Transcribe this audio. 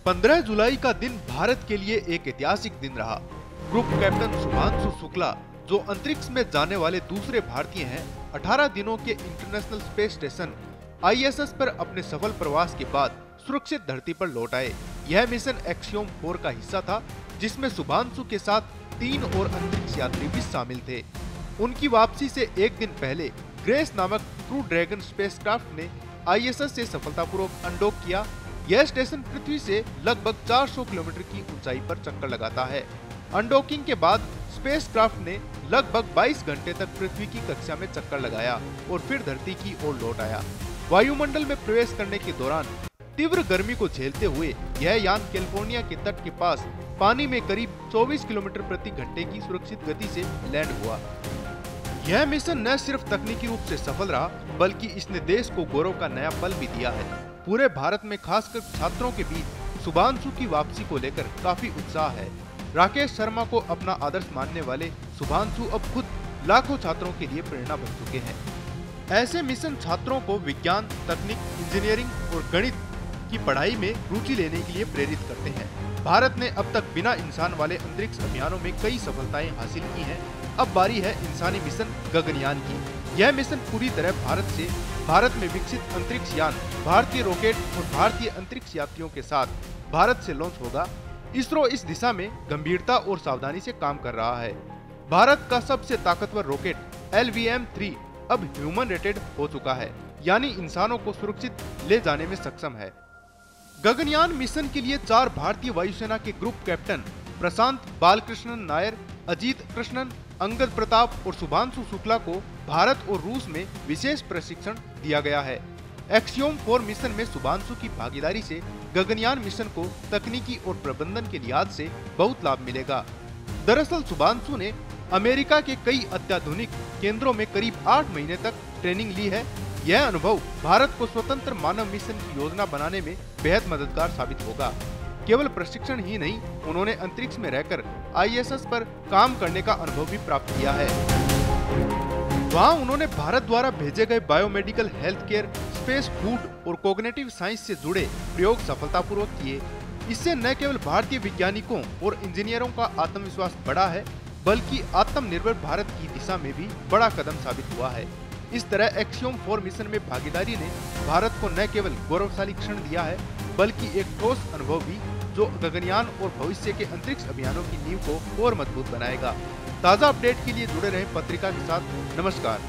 15 जुलाई का दिन भारत के लिए एक ऐतिहासिक दिन रहा। ग्रुप कैप्टन शुभांशु शुक्ला, जो अंतरिक्ष में जाने वाले दूसरे भारतीय हैं, 18 दिनों के इंटरनेशनल स्पेस स्टेशन ISS पर अपने सफल प्रवास के बाद सुरक्षित धरती पर लौट आए। यह मिशन एक्सियोम 4 का हिस्सा था, जिसमें शुभांशु के साथ 3 और अंतरिक्ष यात्री भी शामिल थे। उनकी वापसी से एक दिन पहले ग्रेस नामक क्रू ड्रैगन स्पेसक्राफ्ट ने ISS से सफलतापूर्वक अनडॉक किया। यह स्टेशन पृथ्वी से लगभग 400 किलोमीटर की ऊंचाई पर चक्कर लगाता है। अनडॉकिंग के बाद स्पेसक्राफ्ट ने लगभग 22 घंटे तक पृथ्वी की कक्षा में चक्कर लगाया और फिर धरती की ओर लौट आया। वायुमंडल में प्रवेश करने के दौरान तीव्र गर्मी को झेलते हुए यह यान कैलिफोर्निया के तट के पास पानी में करीब 24 किलोमीटर प्रति घंटे की सुरक्षित गति से लैंड हुआ। यह मिशन न सिर्फ तकनीकी रूप से सफल रहा, बल्कि इसने देश को गौरव का नया पल भी दिया है। पूरे भारत में खासकर छात्रों के बीच शुभांशु की वापसी को लेकर काफी उत्साह है। राकेश शर्मा को अपना आदर्श मानने वाले शुभांशु अब खुद लाखों छात्रों के लिए प्रेरणा बन चुके हैं। ऐसे मिशन छात्रों को विज्ञान, तकनीक, इंजीनियरिंग और गणित की पढ़ाई में रुचि लेने के लिए प्रेरित करते हैं। भारत ने अब तक बिना इंसान वाले अंतरिक्ष अभियानों में कई सफलताएं हासिल की हैं। अब बारी है इंसानी मिशन गगनयान की। यह मिशन पूरी तरह भारत में विकसित अंतरिक्ष यान, भारतीय रॉकेट और भारतीय अंतरिक्ष यात्रियों के साथ भारत से लॉन्च होगा। इसरो इस दिशा में गंभीरता और सावधानी से काम कर रहा है। भारत का सबसे ताकतवर रॉकेट LVM-3 अब ह्यूमन रेटेड हो चुका है, यानी इंसानों को सुरक्षित ले जाने में सक्षम है। गगनयान मिशन के लिए 4 भारतीय वायुसेना के ग्रुप कैप्टन प्रशांत बालकृष्णन नायर, अजीत कृष्णन, अंगद प्रताप और शुभांशु शुक्ला को भारत और रूस में विशेष प्रशिक्षण दिया गया है। एक्सियोम 4 मिशन में शुभांशु की भागीदारी से गगनयान मिशन को तकनीकी और प्रबंधन के लिहाज से बहुत लाभ मिलेगा। दरअसल शुभांशु ने अमेरिका के कई अत्याधुनिक केंद्रों में करीब 8 महीने तक ट्रेनिंग ली है। यह अनुभव भारत को स्वतंत्र मानव मिशन की योजना बनाने में बेहद मददगार साबित होगा। केवल प्रशिक्षण ही नहीं, उन्होंने अंतरिक्ष में रहकर ISS पर काम करने का अनुभव भी प्राप्त किया है। वहां उन्होंने भारत द्वारा भेजे गए biomedical health care, space, food और कॉग्निटिव साइंस से जुड़े प्रयोग सफलतापूर्वक किए। इससे न केवल भारतीय वैज्ञानिकों और इंजीनियरों का आत्मविश्वास बढ़ा है, बल्कि आत्मनिर्भर भारत की दिशा में भी बड़ा कदम साबित हुआ है। इस तरह एक्सियोम 4 मिशन में भागीदारी ने भारत को न केवल गौरवशाली क्षण दिया है, बल्कि एक ठोस अनुभव भी, जो गगनयान और भविष्य के अंतरिक्ष अभियानों की नींव को और मजबूत बनाएगा। ताज़ा अपडेट के लिए जुड़े रहें पत्रिका के साथ। नमस्कार।